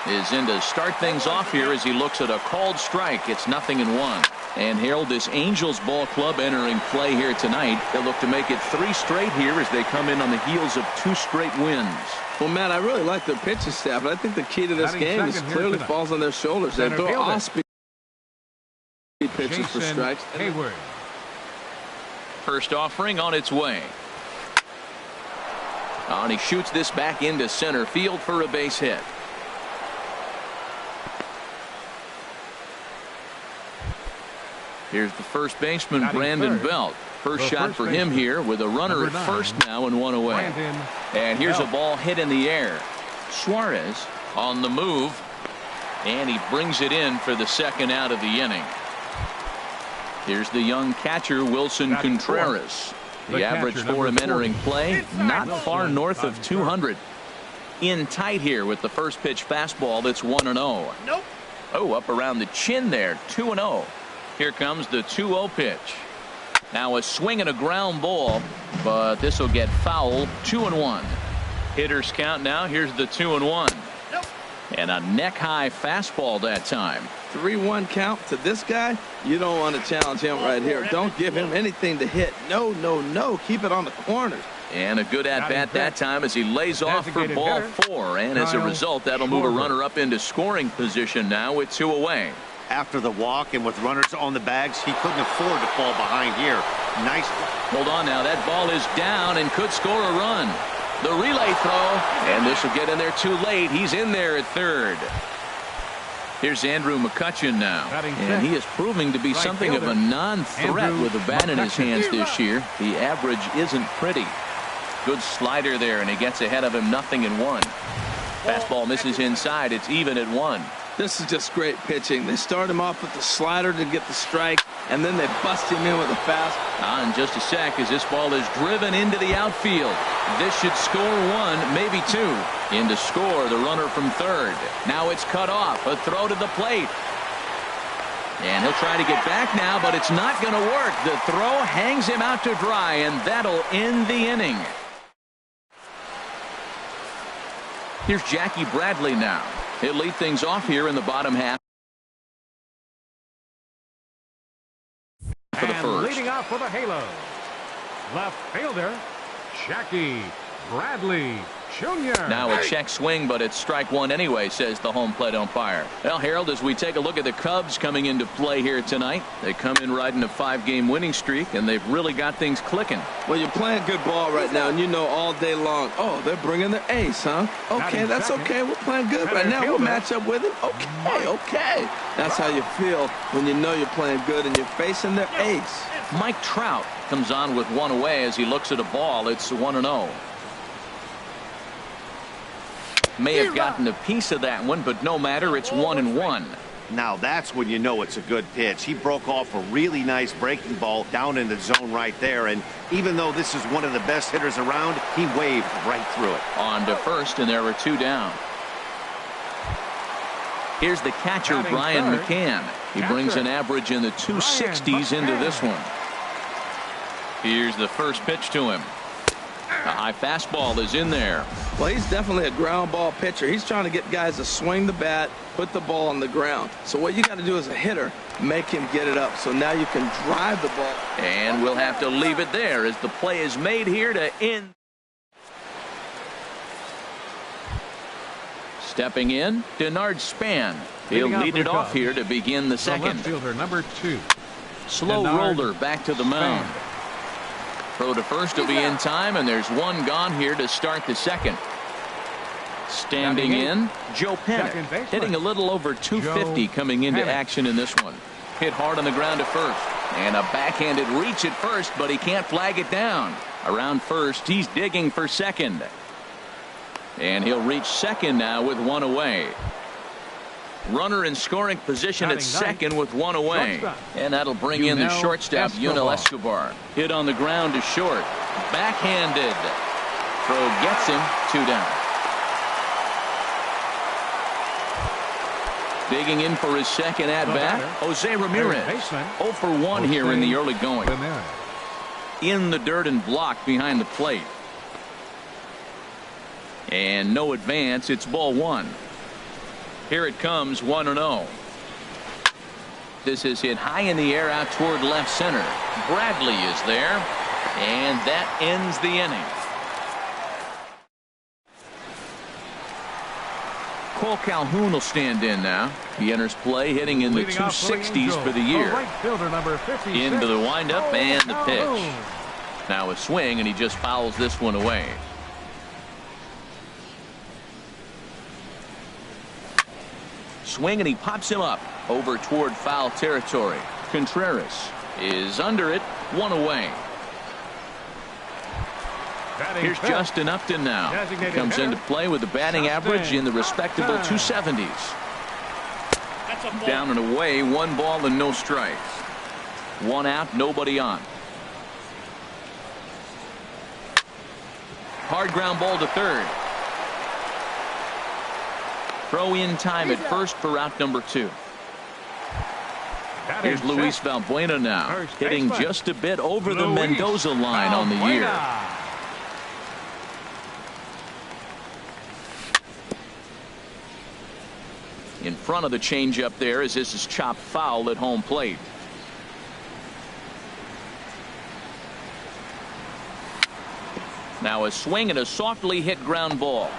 is in to start things off here as he looks at a called strike. It's 0-1. And Harold, this Angels ball club entering play here tonight. They'll look to make it 3 straight here as they come in on the heels of 2 straight wins. Well, Matt, I really like their pitching staff, but I think the key to this game is clearly falls on their shoulders. They throw off-speed pitches for strikes. Hayward. First offering on its way. And he shoots this back into center field for a base hit. Here's the first baseman, Brandon Belt. First shot for him here with a runner at first now and 1 away. And here's a ball hit in the air. Suarez on the move. And he brings it in for the second out of the inning. Here's the young catcher, Wilson Contreras. The average for him entering play, not far north of 200. In tight here with the first pitch fastball that's 1-0. Nope. Oh, up around the chin there, 2-0. Here comes the 2-0 pitch. Now a swing and a ground ball, but this will get foul. 2-1. Hitters count now. Here's the 2-1. Nope. And a neck high fastball that time. 3-1 count to this guy. You don't want to challenge him right here. Don't give him anything to hit. No, no, no. Keep it on the corners. And a good at-bat that time as he lays off for ball 4. And as a result, that'll move a runner up into scoring position now with 2 away. After the walk and with runners on the bags, he couldn't afford to fall behind here. Nice. Hold on now. That ball is down and could score a run. The relay throw, and this will get in there too late. He's in there at third. Here's Andrew McCutchen now, and he is proving to be something of a non-threat with a bat in his hands this year. The average isn't pretty. Good slider there, and he gets ahead of him. 0-1. Fastball misses inside. It's even at 1. This is just great pitching. They start him off with the slider to get the strike, and then they bust him in with a fast. In just a sec as this ball is driven into the outfield. This should score 1, maybe 2. In to score the runner from third. Now it's cut off. A throw to the plate. And he'll try to get back now, but it's not going to work. The throw hangs him out to dry, and that'll end the inning. Here's Jackie Bradley now. He'll lead things off here in the bottom half. For the first. Leading off for the Halos, left fielder, Jackie Bradley Jr. Now a check swing, but it's strike 1 anyway, says the home plate umpire. Well, Harold, as we take a look at the Cubs coming into play here tonight, they come in riding a 5-game winning streak, and they've really got things clicking. Well, you're playing good ball right now, and you know all day long, oh, they're bringing their ace, huh? Okay, that's okay. We're playing good right now. We'll match up with them. Okay. That's how you feel when you know you're playing good and you're facing their ace. Mike Trout comes on with 1 away as he looks at a ball. It's 1-0. May have gotten a piece of that one, but no matter. It's 1-1. Now that's when you know it's a good pitch. He broke off a really nice breaking ball down in the zone right there, and even though this is one of the best hitters around, he waved right through it. On to first, and there were 2 down. Here's the catcher, Brian McCann. He brings an average in the 260s into this one. Here's the first pitch to him. A high fastball is in there. Well, he's definitely a ground ball pitcher. He's trying to get guys to swing the bat, put the ball on the ground. So what you got to do as a hitter, make him get it up. So now you can drive the ball. And we'll have to leave it there as the play is made here to end. Stepping in, Denard Span. He'll lead it off here to begin the second. Left fielder number 2. Slow roller back to the mound. Throw to first will be in time, and there's 1 gone here to start the second. Standing in, Joe Pennick, hitting a little over 250 coming into action in this one. Hit hard on the ground to first, and a backhanded reach at first, but he can't flag it down. Around first, he's digging for second. And he'll reach second now with 1 away. Runner in scoring position at second with 1 away. And that'll bring in the shortstop, Yunel Escobar. Hit on the ground to short. Backhanded. Throw gets him. 2 down. Digging in for his second at-bat, Jose Ramirez. 0 for 1 here in the early going. In the dirt and blocked behind the plate. And no advance. It's ball 1. Here it comes, 1-0. This is hit high in the air out toward left center. Bradley is there, and that ends the inning. Cole Calhoun will stand in now. He enters play hitting in the 260s for the year. Into the windup and the pitch. Now a swing, and he just fouls this one away. Swing, and he pops him up over toward foul territory. Contreras is under it, one away. Here's Justin Upton now. He comes into play with a batting average in the respectable 270s. Down and away, 1 ball and no strikes. 1 out, nobody on. Hard ground ball to third. Throw in time at first for out number 2. Here's Luis Valbuena now, hitting just a bit over the Mendoza line on the year. In front of the changeup there, as this is chopped foul at home plate. Now a swing and a softly hit ground ball.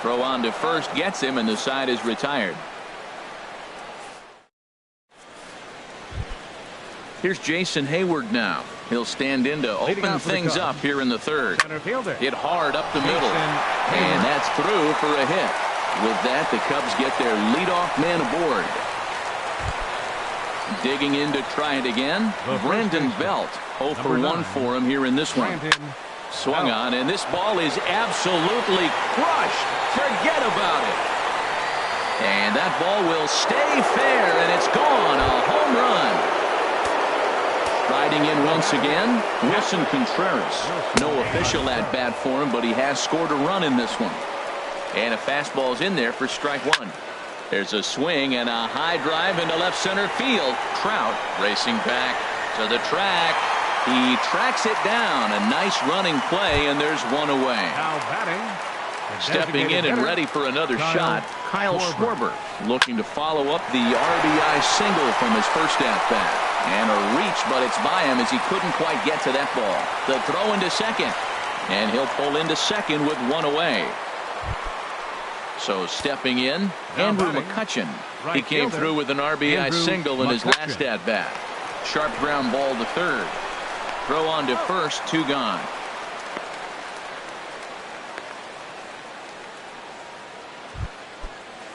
Throw on to first gets him, and the side is retired. Here's Jason Hayward now. He'll stand in to open things up here in the third. Hit hard up the middle, and that's through for a hit. With that, the Cubs get their leadoff man aboard. Digging in to try it again, Brandon Belt. 0 for 1 for him here in this one. Swung on, and this ball is absolutely crushed. Forget about it. And that ball will stay fair, and it's gone. A home run. Riding in once again, Wilson Contreras. No official at bat for him, but he has scored a run in this one. And a fastball's in there for strike 1. There's a swing and a high drive into left center field. Trout racing back to the track. He tracks it down. A nice running play, and there's 1 away. Now batting. Stepping in and ready for another shot, Kyle Schwarber, looking to follow up the RBI single from his first at-bat. And a reach, but it's by him as he couldn't quite get to that ball. The throw into second, and he'll pull into second with 1 away. So stepping in, Andrew McCutchen. He came through with an RBI single in his last at-bat. Sharp ground ball to third. Throw on to first, 2 gone.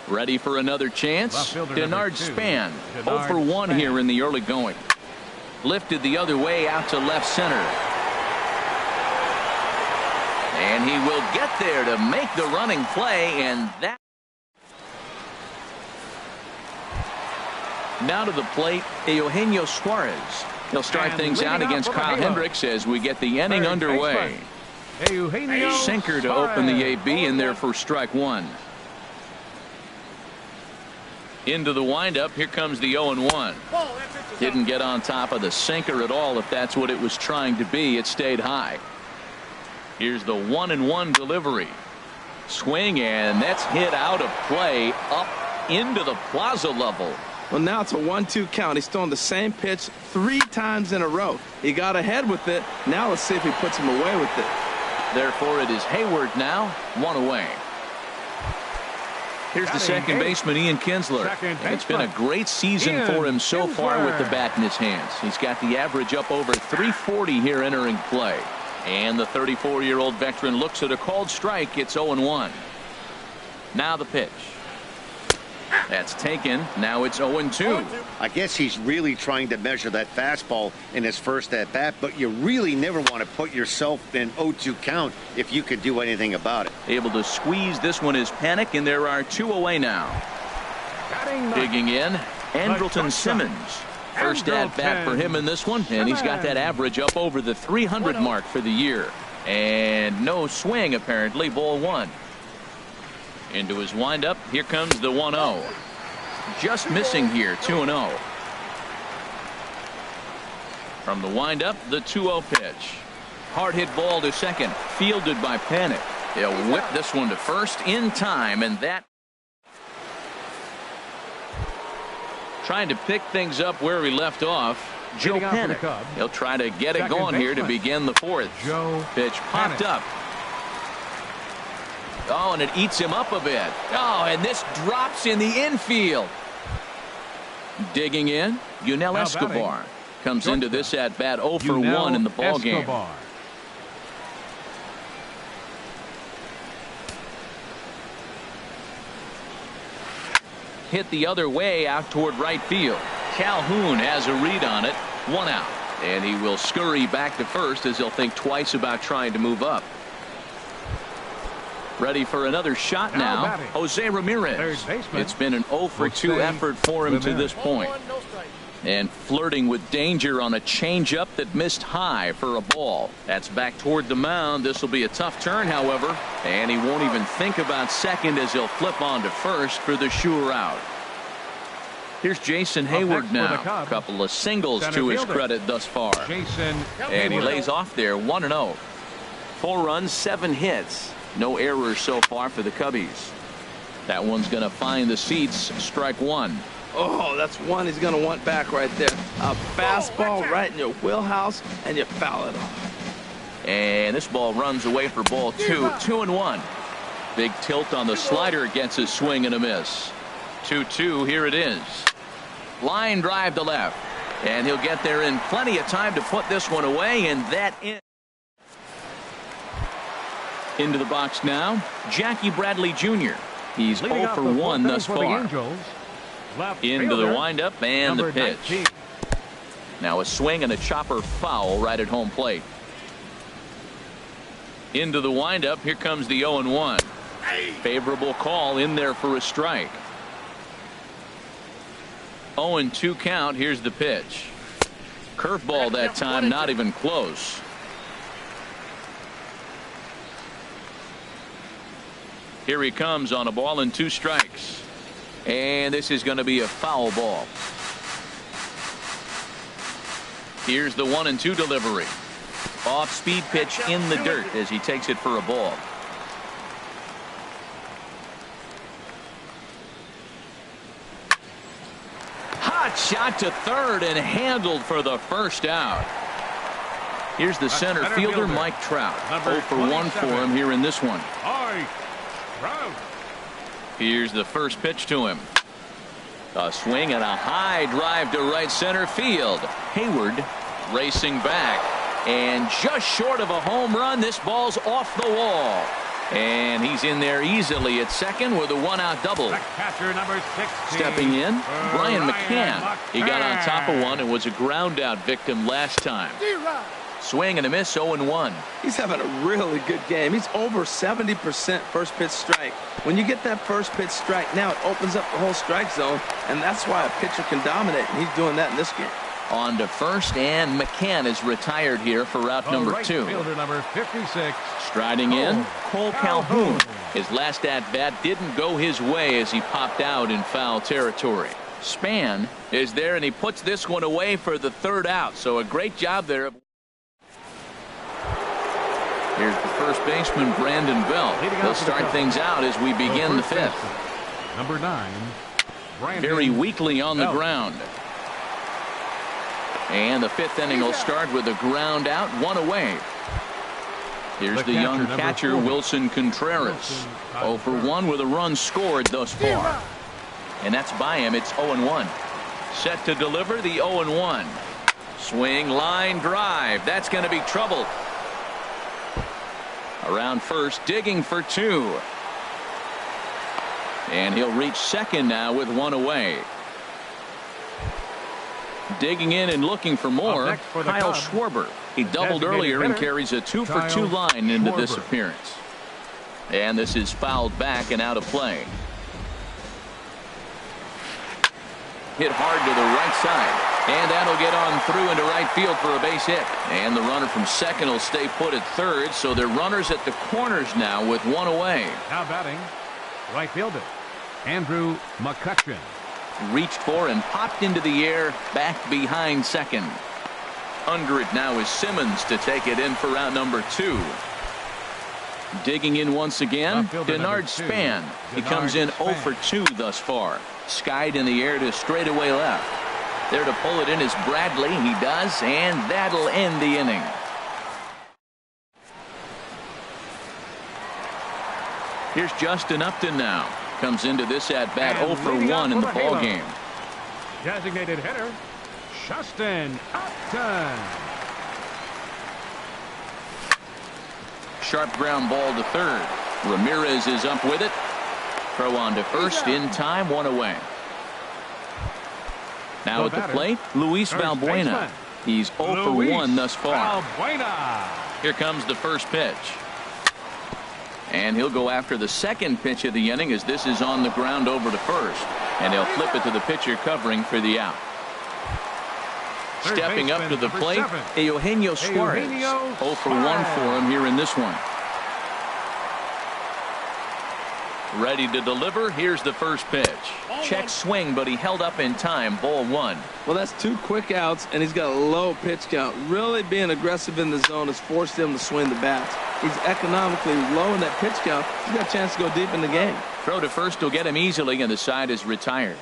Ready for another chance? Denard Span, 0 for 1 here in the early going. Lifted the other way out to left center. And he will get there to make the running play, and that. Now to the plate, Eugenio Suarez. He'll start things out against Kyle Hendricks as we get the inning underway. Sinker to open the AB, and there for strike 1. Into the windup. Here comes the 0-1. Didn't get on top of the sinker at all. If that's what it was trying to be, it stayed high. Here's the 1-1 delivery. Swing, and that's hit out of play up into the plaza level. Well, now it's a 1-2 count. He's thrown the same pitch 3 times in a row. He got ahead with it. Now let's see if he puts him away with it. Therefore, it is Hayward now, 1 away. Here's the second baseman, Ian Kinsler. And it's been a great season for him so far with the bat in his hands. He's got the average up over 340 here entering play. And the 34-year-old veteran looks at a called strike. It's 0-1. Now the pitch. That's taken. Now it's 0-2. I guess he's really trying to measure that fastball in his first at-bat, but you really never want to put yourself in 0-2 count if you could do anything about it. Able to squeeze this one is Panic, and there are 2 away now. Digging in, Andrelton Simmons. First at-bat for him in this one, and he's got that average up over the 300 mark for the year. And no swing, apparently. Ball 1. Into his windup. Here comes the 1-0. Just missing here, 2-0. From the windup, the 2-0 pitch. Hard hit ball to second. Fielded by Panic. He'll whip this one to first in time, and that. Trying to pick things up where we left off. Joe Panic. He'll try to get it going here to begin the fourth. Pitch popped up. Oh, and it eats him up a bit. Oh, and this drops in the infield. Digging in, Yunel Escobar comes into this at bat 0 for 1 in the ball game. Hit the other way out toward right field. Calhoun has a read on it. 1 out. And he will scurry back to first as he'll think twice about trying to move up. Ready for another shot now. Jose Ramirez. It's been an 0 for 2 effort for him to this point. And flirting with danger on a changeup that missed high for a ball. That's back toward the mound. This will be a tough turn, however. And he won't even think about second as he'll flip on to first for the sure out. Here's Jason Hayward now. A couple of singles to his credit thus far. And he lays off there 1-0. 4 runs, 7 hits. No errors so far for the Cubbies. That one's going to find the seats. Strike 1. Oh, that's one he's going to want back right there. A fastball right in your wheelhouse, and you foul it off. And this ball runs away for ball 2. 2-1. Big tilt on the slider gets a swing and a miss. 2-2. Here it is. Line drive to left. And he'll get there in plenty of time to put this one away, and that in. Into the box now, Jackie Bradley Jr. He's 0 for 1 thus far. Into the windup and the pitch. Now a swing and a chopper foul right at home plate. Into the windup. Here comes the 0-1. Favorable call in there for a strike. 0-2 count. Here's the pitch. Curveball that time, not even close. Here he comes on a ball and 2 strikes. And this is going to be a foul ball. Here's the 1-2 delivery. Off speed pitch in the dirt as he takes it for a ball. Hot shot to third and handled for the first out. Here's the center fielder, Mike Trout. 0 for 1 for him here in this one. Here's the first pitch to him. A swing and a high drive to right center field. Hayward racing back. And just short of a home run, this ball's off the wall. And he's in there easily at second with a 1-out double. Stepping in, Brian McCann. He got on top of one and was a ground out victim last time. Swing and a miss, 0-1. He's having a really good game. He's over 70% first pitch strike. When you get that first pitch strike, now it opens up the whole strike zone, and that's why a pitcher can dominate, and he's doing that in this game. On to first, and McCann is retired here for route number 2. Fielder number 56. Striding in, Cole Calhoun. His last at-bat didn't go his way as he popped out in foul territory. Span is there, and he puts this one away for the 3rd out, so a great job there. Here's the first baseman, Brandon Bell. He'll start things out as we begin the 5th. Number 9. Very weakly on the ground. And the 5th inning will start with a ground out, 1 away. Here's the young catcher, Wilson Contreras. 0 for 1 with a run scored thus far. And that's by him. It's 0-1. Set to deliver the 0-1. Swing, line drive. That's going to be trouble. Around first, digging for 2. And he'll reach second now with 1 away. Digging in and looking for more, Kyle Schwarber. He doubled earlier and carries a 2 for 2 line into this appearance. And this is fouled back and out of play. Hit hard to the right side. And that'll get on through into right field for a base hit. And the runner from second will stay put at third. So they're runners at the corners now with 1 away. Now batting, right fielder, Andrew McCutcheon. Reached for and popped into the air back behind second. Under it now is Simmons to take it in for round number 2. Digging in once again, Denard Span. He comes in 0 for 2 thus far. Skied in the air to straightaway left. There to pull it in is Bradley. He does, and that'll end the inning. Here's Justin Upton now. Comes into this at-bat 0 for 1 in the ball game. Designated hitter, Justin Upton. Sharp ground ball to third. Ramirez is up with it. Throw on to first in time, 1 away. Now at the plate, Luis Valbuena. He's 0 for 1 thus far. Here comes the first pitch. And he'll go after the second pitch of the inning as this is on the ground over to first. And he'll flip it to the pitcher covering for the out. Stepping up to the plate, Eugenio Suarez. 0 for 1 for him here in this one. Ready to deliver. Here's the first pitch. Check swing, but he held up in time. Ball 1. Well, that's 2 quick outs, and he's got a low pitch count. Really being aggressive in the zone has forced him to swing the bats. He's economically low in that pitch count. He's got a chance to go deep in the game. Throw to first will get him easily, and the side is retired.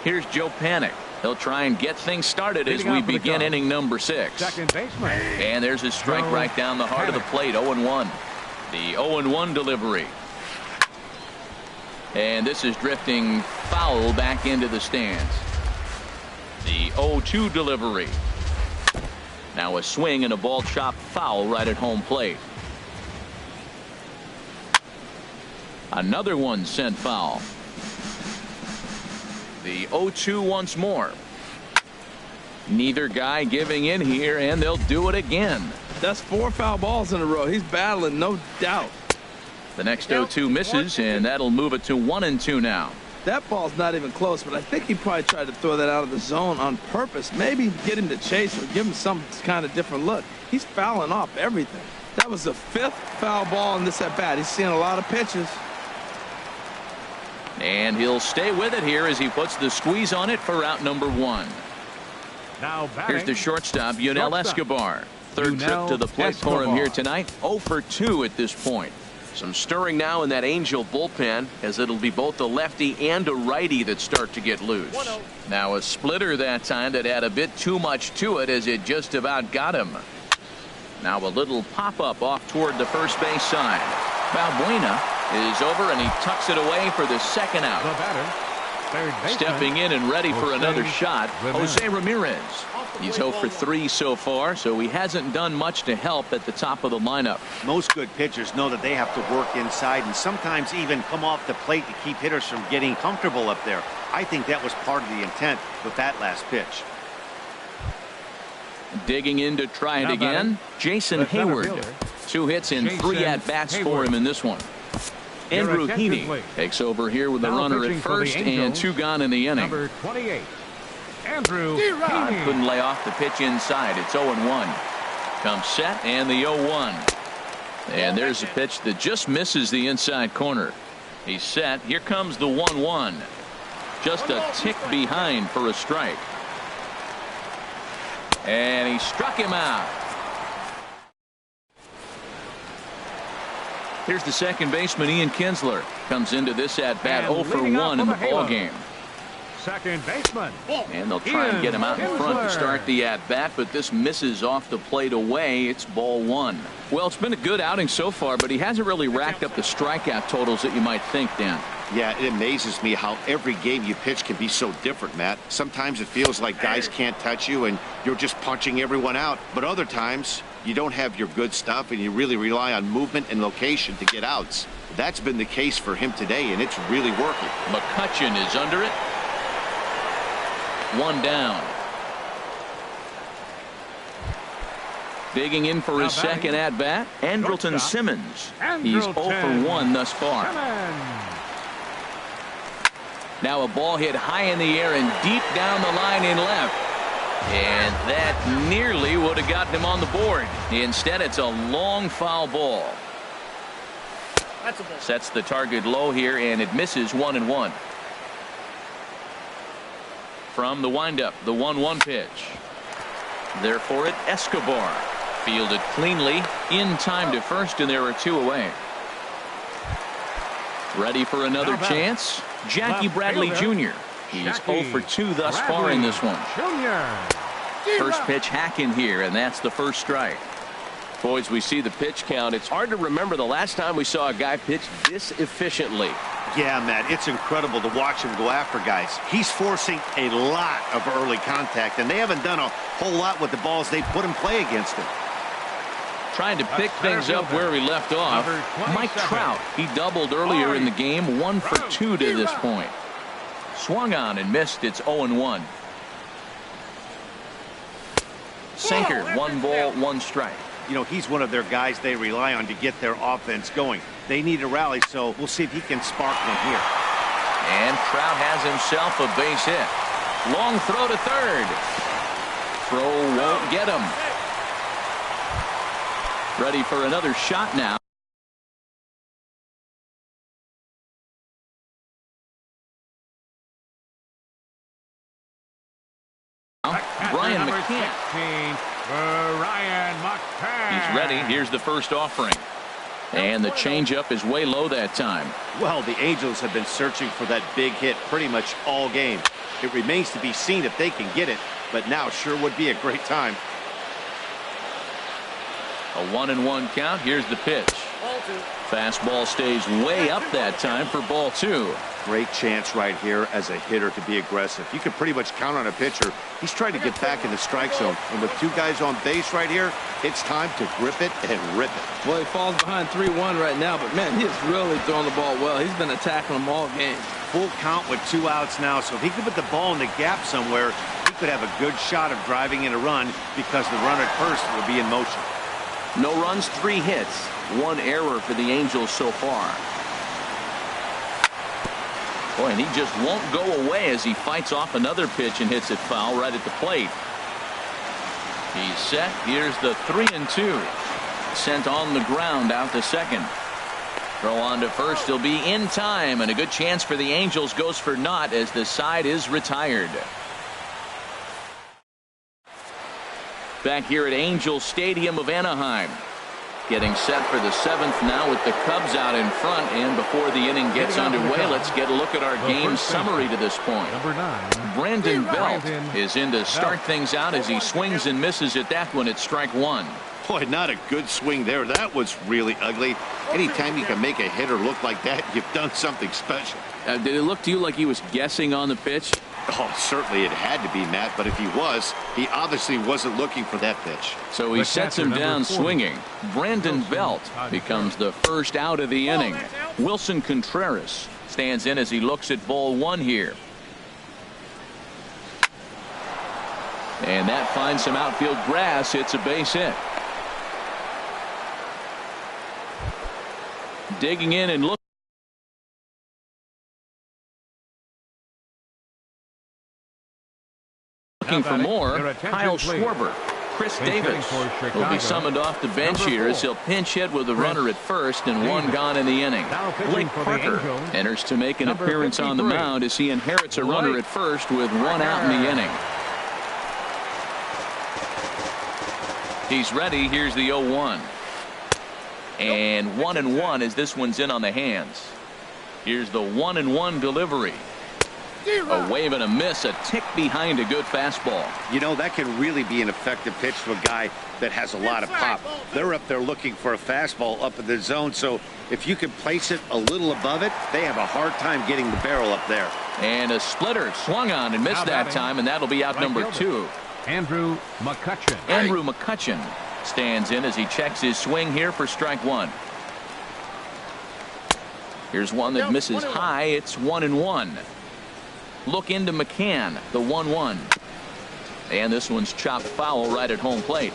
Here's Joe Panik. He'll try and get things started as we begin inning number 6. Second baseman. And there's a strike right down the heart of the plate. 0-1. The 0-1 delivery. And this is drifting foul back into the stands. The 0-2 delivery. Now a swing and a ball chopped foul right at home plate. Another one sent foul. The 0-2 once more. Neither guy giving in here, and they'll do it again. That's 4 foul balls in a row. He's battling, no doubt. The next 0-2 misses, and that'll move it to 1-2 now. That ball's not even close, but I think he probably tried to throw that out of the zone on purpose. Maybe get him to chase or give him some kind of different look. He's fouling off everything. That was the 5th foul ball in this at-bat. He's seeing a lot of pitches. And he'll stay with it here as he puts the squeeze on it for out number 1. Now here's the shortstop, Yunel Escobar. Third trip to the plate for him here tonight. 0 for 2 at this point. Some stirring now in that Angel bullpen, as it'll be both a lefty and a righty that start to get loose. Now a splitter that time that had a bit too much to it as it just about got him. Now a little pop-up off toward the first base side. Valbuena is over, and he tucks it away for the second out. Stepping in and ready for another shot, Jose Ramirez. He's 0 for 3 so far, so he hasn't done much to help at the top of the lineup. Most good pitchers know that they have to work inside and sometimes even come off the plate to keep hitters from getting comfortable up there. I think that was part of the intent with that last pitch. Digging in to try it again, Jason Hayward. 2 hits and 3 at-bats for him in this one. Andrew Heaney takes over here with a runner at first and 2 gone in the inning. Number 28, Andrew Heaney. Couldn't lay off the pitch inside. It's 0-1. Comes set and the 0-1. And there's a pitch that just misses the inside corner. He's set. Here comes the 1-1. Just a tick behind for a strike. And he struck him out. Here's the second baseman, Ian Kinsler. Comes into this at-bat 0 for 1 in the ball game. Second baseman. And they'll try and get him out in front to start the at-bat, but this misses off the plate away. It's ball 1. Well, it's been a good outing so far, but he hasn't really racked up the strikeout totals that you might think, Dan. Yeah, it amazes me how every game you pitch can be so different, Matt. Sometimes it feels like guys can't touch you and you're just punching everyone out. But other times you don't have your good stuff and you really rely on movement and location to get outs. That's been the case for him today, and it's really working. McCutchen is under it. 1 down. Digging in for his second at-bat, Andrelton Simmons. He's 0 for 1 thus far. Now a ball hit high in the air and deep down the line in left. And that nearly would have gotten him on the board. Instead, it's a long foul ball. Sets the target low here, and it misses 1-1. From the windup, the 1-1 pitch. There for it, Escobar. Fielded cleanly, in time to first, and there are 2 away. Ready for another chance? Jackie Bradley Jr. He's 0 for 2 thus far in this one. First pitch hack in here, and that's the first strike. Boys, we see the pitch count. It's hard to remember the last time we saw a guy pitch this efficiently. Yeah, Matt, it's incredible to watch him go after guys. He's forcing a lot of early contact, and they haven't done a whole lot with the balls they put in play against him. Trying to pick things up where we left off. Mike Trout, he doubled earlier in the game, 1 for 2 to this point. Swung on and missed. It's 0-1. Sinker, 1 ball, 1 strike. You know, he's one of their guys they rely on to get their offense going. They need a rally, so we'll see if he can spark one here. And Trout has himself a base hit. Long throw to third. Throw won't get him. Ready for another shot now. Brian McCann. He's ready. Here's the first offering. And the changeup is way low that time. Well, the Angels have been searching for that big hit pretty much all game. It remains to be seen if they can get it, but now sure would be a great time. A 1-1 count. Here's the pitch. Fastball stays way up that time for ball 2. Great chance right here as a hitter to be aggressive. You can pretty much count on a pitcher. He's trying to get back in the strike zone. And with 2 guys on base right here, it's time to grip it and rip it. Well, he falls behind 3-1 right now, but man, he's really throwing the ball well. He's been attacking them all game. Full count with 2 outs now, so if he could put the ball in the gap somewhere, he could have a good shot of driving in a run because the runner at first will be in motion. No runs, 3 hits, 1 error for the Angels so far. Boy, and he just won't go away as he fights off another pitch and hits it foul right at the plate. He's set. Here's the 3-2. Sent on the ground out to second. Throw on to first. He'll be in time, and a good chance for the Angels goes for naught as the side is retired. Back here at Angel Stadium of Anaheim. Getting set for the 7th now with the Cubs out in front, and before the inning gets underway, let's get a look at our game summary to this point. Brandon Belt is in to start things out as he swings and misses at that one at strike 1. Boy, not a good swing there. That was really ugly. Anytime you can make a hitter look like that, you've done something special. Did it look to you like he was guessing on the pitch? Oh, certainly it had to be, Matt, but if he was, he obviously wasn't looking for that pitch. So he sets him down swinging. Brandon Belt becomes the first out of the inning. Wilson Contreras stands in as he looks at ball 1 here. And that finds some outfield grass. It's a base hit. Digging in and looking for more, Kyle Schwarber. Chris Davis will be summoned off the bench here as he'll pinch hit with a runner at first and 1 gone in the inning. Blake Parker enters to make an appearance on the mound as he inherits a runner at first with 1 out in the inning. He's ready. Here's the 0-1. And 1-1 as this one's in on the hands. Here's the 1-1 delivery. A wave and a miss, a tick behind a good fastball. You know, that can really be an effective pitch to a guy that has a lot of pop. They're up there looking for a fastball up in the zone, so if you can place it a little above it, they have a hard time getting the barrel up there. And a splitter swung on and missed that time, and that'll be out number 2. Andrew McCutchen. Andrew McCutchen stands in as he checks his swing here for strike 1. Here's one that misses high. It's 1-1. Look into McCann, the 1-1. And this one's chopped foul right at home plate.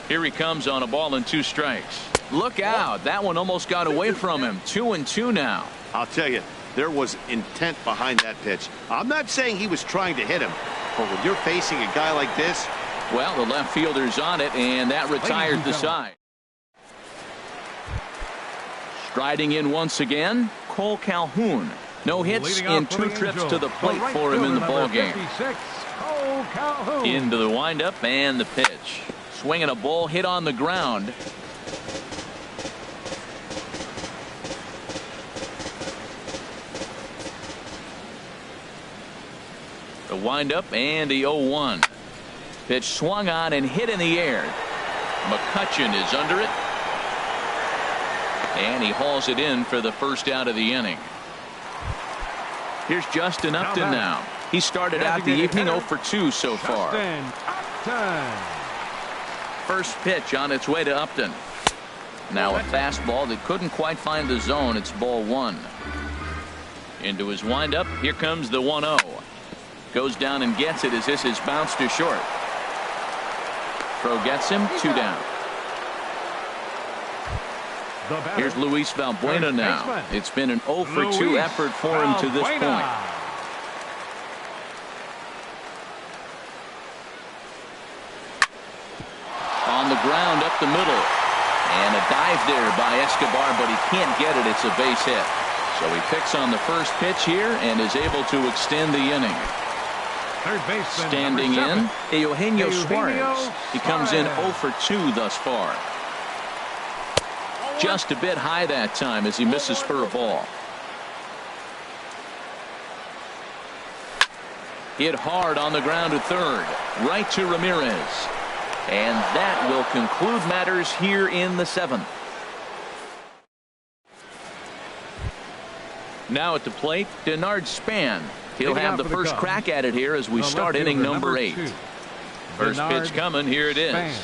Here he comes on a ball and 2 strikes. Look out. That one almost got away from him. 2-2 now. I'll tell you, there was intent behind that pitch. I'm not saying he was trying to hit him, but when you're facing a guy like this. Well, the left fielder's on it, and that retires the side. Striding in once again, Cole Calhoun. No hits in 2 trips to the plate for him in the ballgame. Into the windup and the pitch. Swinging a ball hit on the ground. The windup and the 0-1. Pitch swung on and hit in the air. McCutchen is under it. And he hauls it in for the first out of the inning. Here's Justin Upton now. He started out the evening 0 for 2 so far. First pitch on its way to Upton. Now a fastball that couldn't quite find the zone. It's ball 1. Into his windup. Here comes the 1-0. Goes down and gets it as this is bounced to short. Throw gets him. 2 down. Here's Luis Valbuena now. It's been an 0 for 2 effort for him to this point. On the ground up the middle. And a dive there by Escobar, but he can't get it. It's a base hit. So he picks on the first pitch here and is able to extend the inning. Standing in, Eugenio Suarez. He comes in 0 for 2 thus far. Just a bit high that time as he misses for a ball. Hit hard on the ground to third. Right to Ramirez. And that will conclude matters here in the 7th. Now at the plate, Denard Span. He'll have the first crack at it here as we start inning number 8. First pitch coming. Here it is.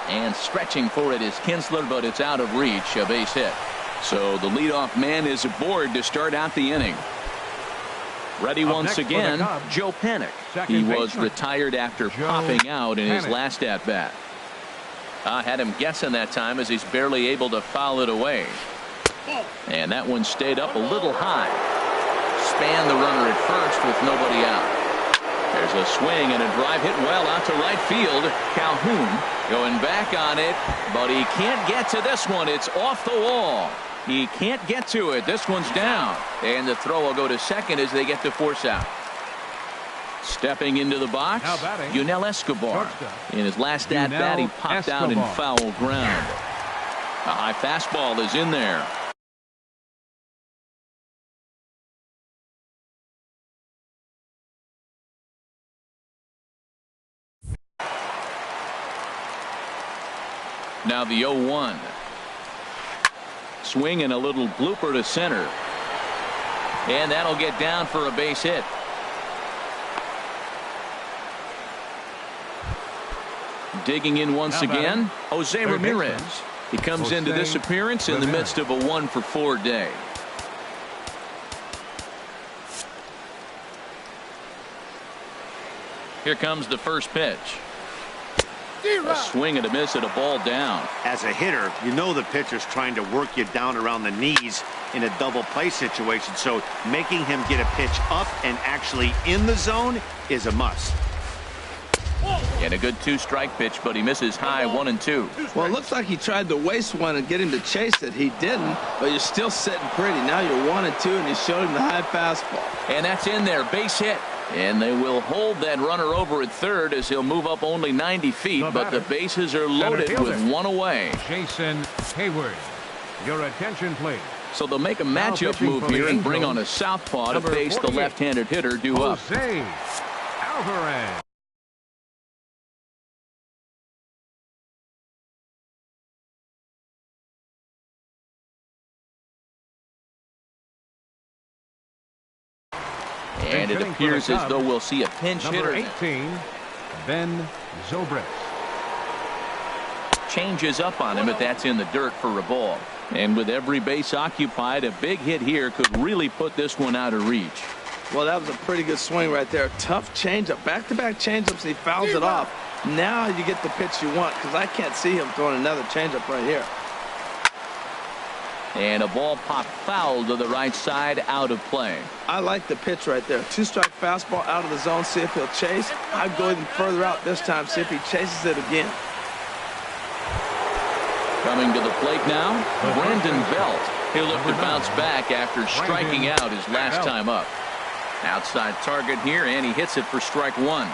And stretching for it is Kinsler, but it's out of reach. A base hit. So the leadoff man is aboard to start out the inning. Ready once again, Joe Panik. He was retired after popping out in his last at-bat. Had him guessing that time as he's barely able to foul it away. And that one stayed up a little high. Span the runner at first with nobody out. There's a swing and a drive hit well out to right field. Calhoun going back on it, but he can't get to this one. It's off the wall. He can't get to it. This one's down. And the throw will go to second as they get the force out. Stepping into the box, Yunel Escobar. In his last at-bat, he popped out in foul ground. A high fastball is in there. Now the 0-1. Swing and a little blooper to center. And that'll get down for a base hit. Digging in once again, Jose Ramirez. He comes into this appearance in the midst of a 1 for 4 day. Here comes the first pitch. A swing and a miss at a ball down. As a hitter, you know the pitcher's trying to work you down around the knees in a double play situation, so making him get a pitch up and actually in the zone is a must. And a good 2-strike pitch, but he misses high 1 and 2. Well, it looks like he tried to waste one and get him to chase it. He didn't, but you're still sitting pretty. Now you're 1 and 2, and you showed him the high fastball. And that's in there, base hit. And they will hold that runner over at third as he'll move up only 90 feet, but the bases are loaded with 1 away. Jason Hayward, your attention please. So they'll make a matchup move here and bring on a southpaw to face the left-handed hitter due up. Jose Alvarez. And it appears as though we'll see a pinch hitter. 18, Ben Zobrist. Changes up on him, but that's in the dirt for a ball. And with every base occupied, a big hit here could really put this one out of reach. Well, that was a pretty good swing right there. Tough changeup. Back-to-back changeups, and he fouls it off. Now you get the pitch you want, because I can't see him throwing another changeup right here. And a ball popped foul to the right side, out of play. I like the pitch right there. 2-strike fastball out of the zone, see if he'll chase. I'd go even further out this time, see if he chases it again. Coming to the plate now, Brandon Belt. He'll look to bounce back after striking out his last time up. Outside target here, and he hits it for strike 1.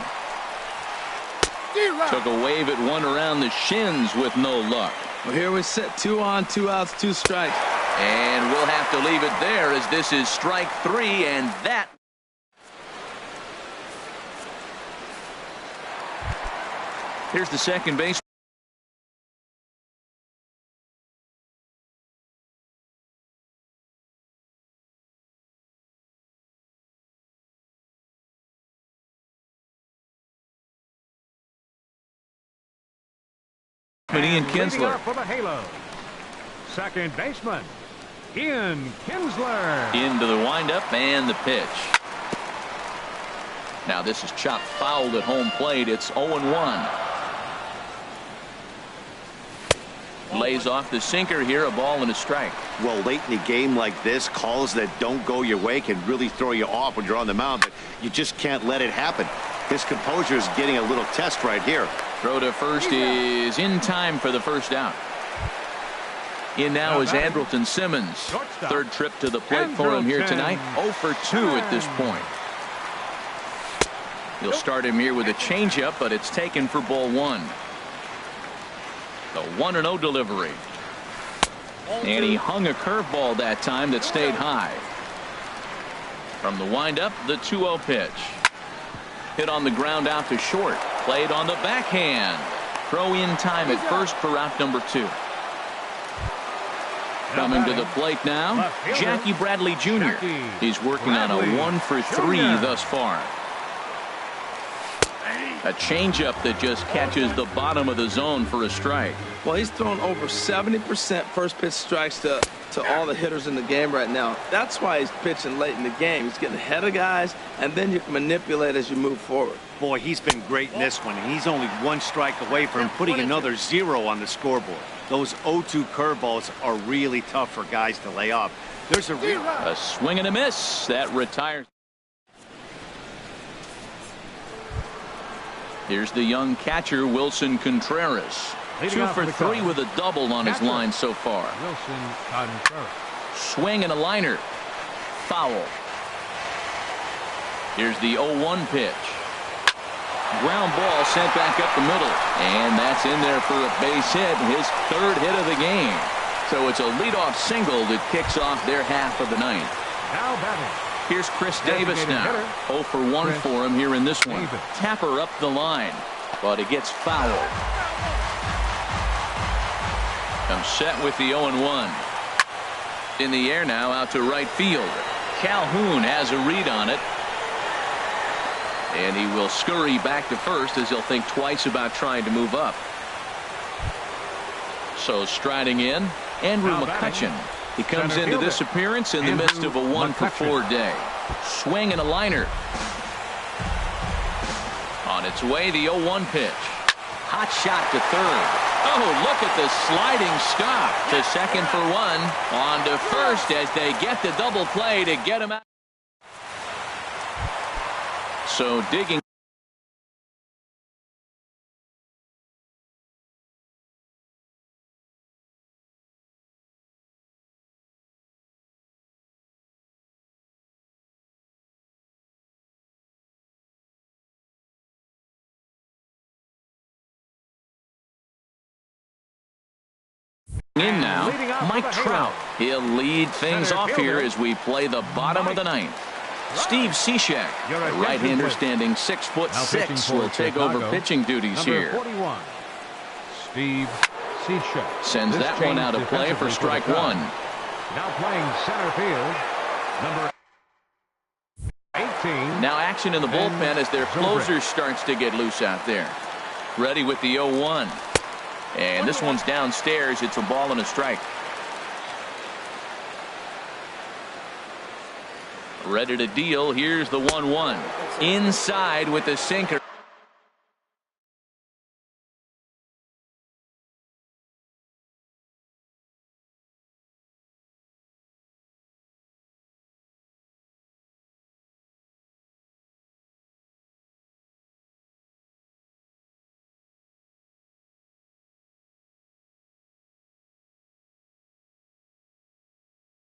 Took a wave at one around the shins with no luck. Well, here we sit, 2 on, 2 outs, 2 strikes. And we'll have to leave it there as this is strike 3, and that. Here's the second base. Ian Kinsler. For the Halos, second baseman, Ian Kinsler. Into the windup and the pitch. Now this is chopped foul at home plate. It's 0-1. Lays off the sinker here, a ball and a strike. Well, late in a game like this, calls that don't go your way can really throw you off when you're on the mound, but you just can't let it happen. His composure is getting a little test right here. Throw to first is in time for the first out. In now is Andrelton Simmons. Third trip to the plate for him here tonight. 0 for 2 at this point. He'll start him here with a changeup, but it's taken for ball 1. The 1-0 delivery. And he hung a curveball that time that stayed high. From the windup, the 2-0 pitch. Hit on the ground out to short. Played on the backhand. Throw in time at first for out number 2. Coming to the plate now, Jackie Bradley Jr. He's working on a 1 for 3 thus far. A changeup that just catches the bottom of the zone for a strike. Well, he's thrown over 70% first pitch strikes to all the hitters in the game right now. That's why he's pitching late in the game. He's getting ahead of guys, and then you can manipulate as you move forward. Boy, he's been great in this one, and he's only 1 strike away from putting another 0 on the scoreboard. Those 0-2 curveballs are really tough for guys to lay off. There's a swing and a miss. That retires. Here's the young catcher, Wilson Contreras. 2 for 3 with a double on his line so far. Wilson Contreras. Swing and a liner. Foul. Here's the 0-1 pitch. Ground ball sent back up the middle. And that's in there for a base hit. His 3rd hit of the game. So it's a leadoff single that kicks off their half of the ninth. Now batting. Here's Chris Davis now. 0 for 1 for him here in this one. Tapper up the line, but it gets fouled. I'm set with the 0-1. In the air now out to right field. Calhoun has a read on it. And he will scurry back to first as he'll think twice about trying to move up. So striding in, Andrew McCutchen. He comes into this appearance in the midst of a 1 for 4 day. Swing and a liner. On its way, the 0-1 pitch. Hot shot to third. Oh, look at the sliding stop. To second for 1. On to first as they get the double play to get him out. So digging. In now, Mike Trout. He'll lead things off here as we play the bottom of the ninth. Steve Cishek, the right-hander standing 6'6", will take over pitching duties here. 41, Steve Cishek. Sends that one out of play for strike 1. Now playing center field, number 18. Now action in the bullpen as their closer starts to get loose out there. Ready with the 0-1. And this one's downstairs. It's a ball and a strike. Ready to deal. Here's the 1-1. Inside with the sinker.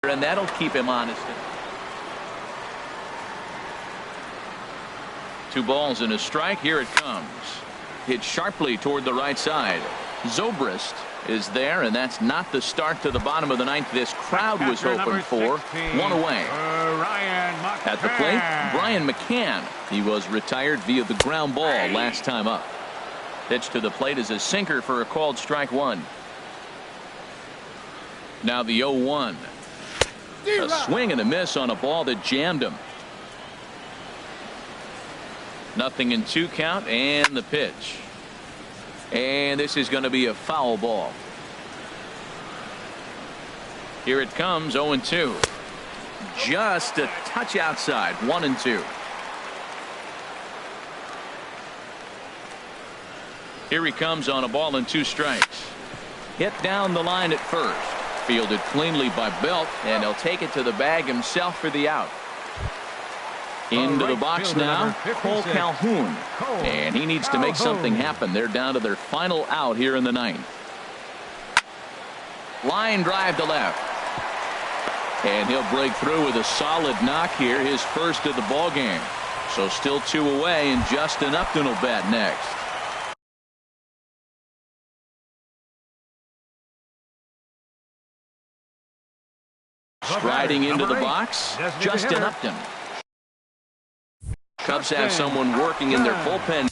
And that'll keep him honest. 2 balls and a strike. Here it comes. hit sharply toward the right side. Zobrist is there, and that's not the start to the bottom of the ninth this crowd was hoping for. 1 away. At the plate, Brian McCann. He was retired via the ground ball last time up. Pitch to the plate is a sinker for a called strike 1. Now the 0-1. A swing and a miss on a ball that jammed him. 0-2 count, and the pitch. And this is going to be a foul ball. Here it comes, 0-2. Just a touch outside, 1-2. Here he comes on a ball and 2 strikes. Hit down the line at first. Fielded cleanly by Belt, and he'll take it to the bag himself for the out. Into the box now, Cole Calhoun. And he needs to make something happen. They're down to their final out here in the ninth. Line drive to left. And he'll break through with a solid knock here, his first of the ball game. So still 2 away, and Justin Upton will bat next. Striding into the box, Justin Upton. Cubs have someone working in their bullpen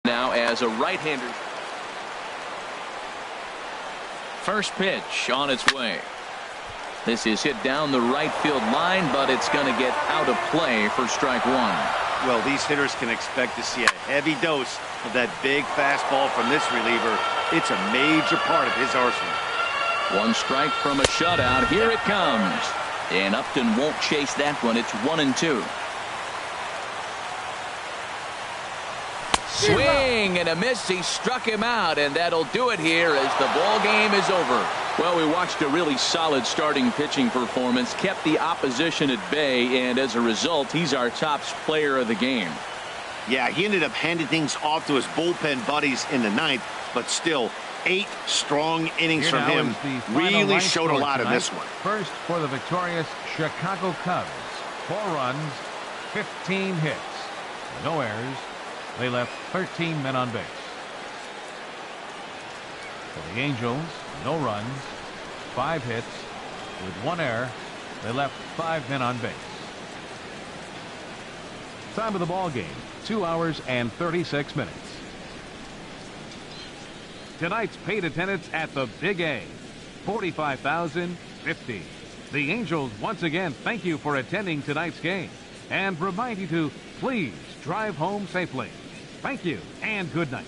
now as a right-hander. First pitch on its way. This is hit down the right field line, but it's going to get out of play for strike 1. Well, these hitters can expect to see a heavy dose of that big fastball from this reliever. It's a major part of his arsenal. 1 strike from a shutout. Here it comes. And Upton won't chase that one. It's 1-2. Swing and a miss. He struck him out, and that'll do it here as the ball game is over. Well, we watched a really solid starting pitching performance, kept the opposition at bay, and as a result, he's our top player of the game. Yeah, he ended up handing things off to his bullpen buddies in the ninth, but still 8 strong innings from him. Really showed a lot in this one. First for the victorious Chicago Cubs. 4 runs, 15 hits, no errors. They left 13 men on base. For the Angels, no runs, 5 hits, with 1 error. They left 5 men on base. Time of the ball game, 2 hours and 36 minutes. Tonight's paid attendance at the Big A, 45,050. The Angels once again thank you for attending tonight's game and remind you to please drive home safely. Thank you and good night.